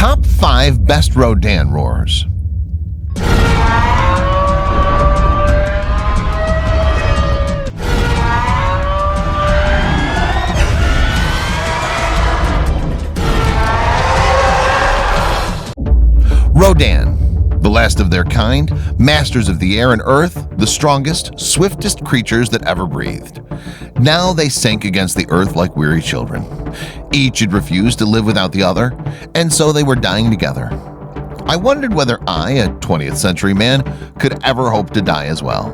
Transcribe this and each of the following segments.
Top 5 Best Rodan Roars. Rodan, the last of their kind, masters of the air and earth, the strongest, swiftest creatures that ever breathed. Now they sank against the earth like weary children. Each had refused to live without the other, and so they were dying together. I wondered whether I, a 20th century man, could ever hope to die as well.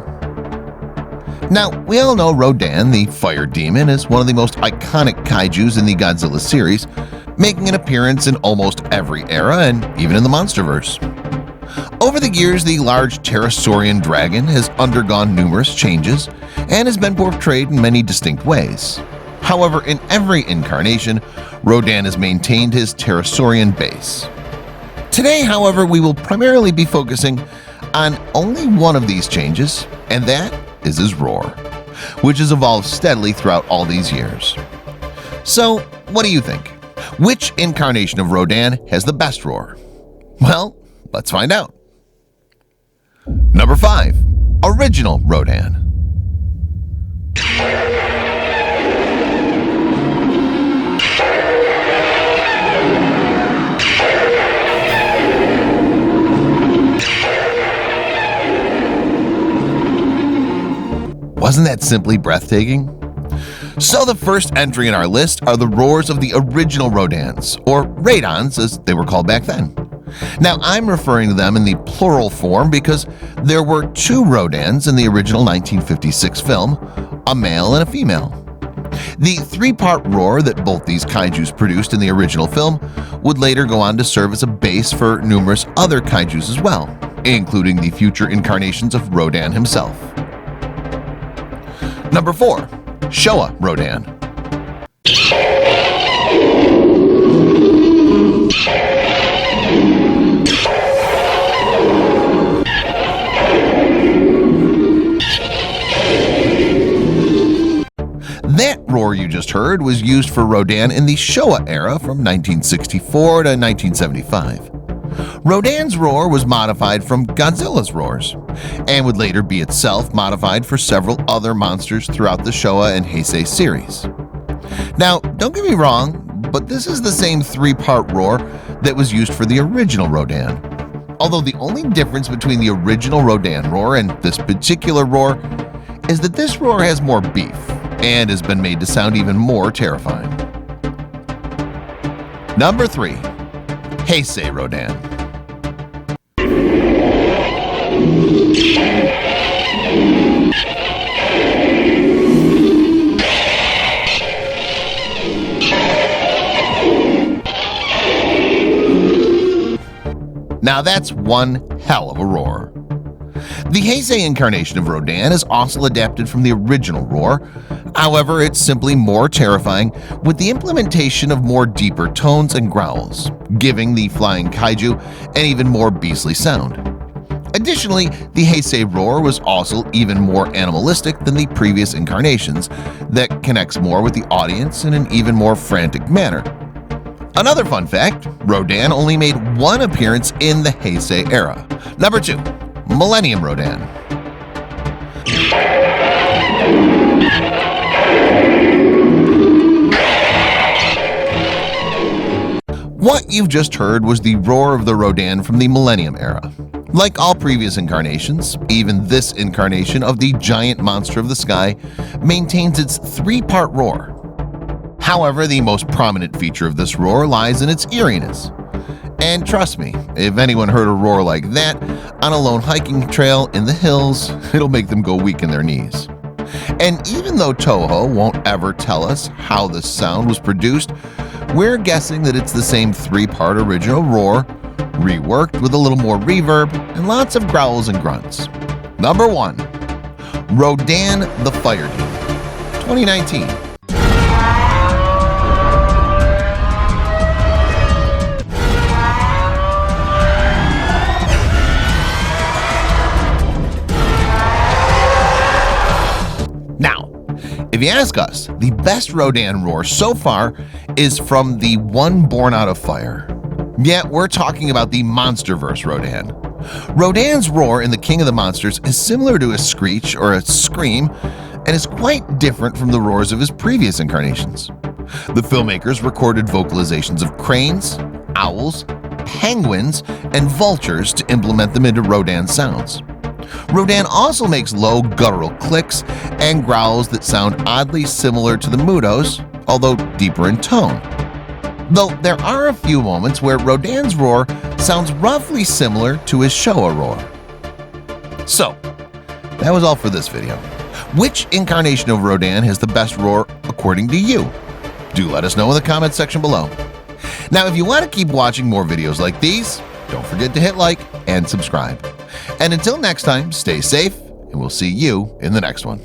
Now, we all know Rodan, the fire demon, is one of the most iconic kaijus in the Godzilla series, making an appearance in almost every era and even in the Monsterverse. Over the years, the large pterosaurian dragon has undergone numerous changes and has been portrayed in many distinct ways. However, in every incarnation, Rodan has maintained his pterosaurian base. Today, however, we will primarily be focusing on only one of these changes, and that is his roar, which has evolved steadily throughout all these years. So, what do you think? Which incarnation of Rodan has the best roar? Well, let's find out. Number 5. Original Rodan. Wasn't that simply breathtaking? So the first entry in our list are the roars of the original Rodans, or Radons as they were called back then. Now I'm referring to them in the plural form because there were 2 Rodans in the original 1956 film, a male and a female. The 3-part roar that both these kaijus produced in the original film would later go on to serve as a base for numerous other kaijus as well, including the future incarnations of Rodan himself. Number 4. SHOWA Rodan. That roar you just heard was used for Rodan in the SHOWA era from 1964 to 1975. Rodan's roar was modified from Godzilla's roars, and would later be itself modified for several other monsters throughout the SHOWA and Heisei series. Now, don't get me wrong, but this is the same 3-part roar that was used for the original Rodan. Although the only difference between the original Rodan roar and this particular roar is that this roar has more beef and has been made to sound even more terrifying. Number 3. Heisei Rodan. Now that's one hell of a roar. The Heisei incarnation of Rodan is also adapted from the original roar. However, it's simply more terrifying with the implementation of more deeper tones and growls, giving the flying kaiju an even more beastly sound. Additionally, the Heisei roar was also even more animalistic than the previous incarnations that connects more with the audience in an even more frantic manner. Another fun fact, Rodan only made one appearance in the Heisei era. Number 2. MILLENNIUM Rodan. What you've just heard was the roar of the Rodan from the Millennium era. Like all previous incarnations, even this incarnation of the giant monster of the sky maintains its 3-part roar. However, the most prominent feature of this roar lies in its eeriness. And trust me, if anyone heard a roar like that on a lone hiking trail in the hills, it'll make them go weak in their knees. And even though Toho won't ever tell us how this sound was produced, we're guessing that it's the same 3-part original roar, reworked with a little more reverb and lots of growls and grunts. Number 1. Rodan the Fire Demon, 2019. Now, if you ask us, the best Rodan roar so far is from the one born out of fire. Yeah, we're talking about the monsterverse Rodan. Rodan's roar in The King of the Monsters is similar to a screech or a scream and is quite different from the roars of his previous incarnations. The filmmakers recorded vocalizations of cranes, owls, penguins, and vultures to implement them into Rodan's sounds. Rodan also makes low guttural clicks and growls that sound oddly similar to the Muto's, although deeper in tone. Though there are a few moments where Rodan's roar sounds roughly similar to his SHOWA roar. So, that was all for this video. Which incarnation of Rodan has the best roar according to you? Do let us know in the comments section below. Now, if you want to keep watching more videos like these, don't forget to hit like and subscribe. And until next time, stay safe, and we'll see you in the next one.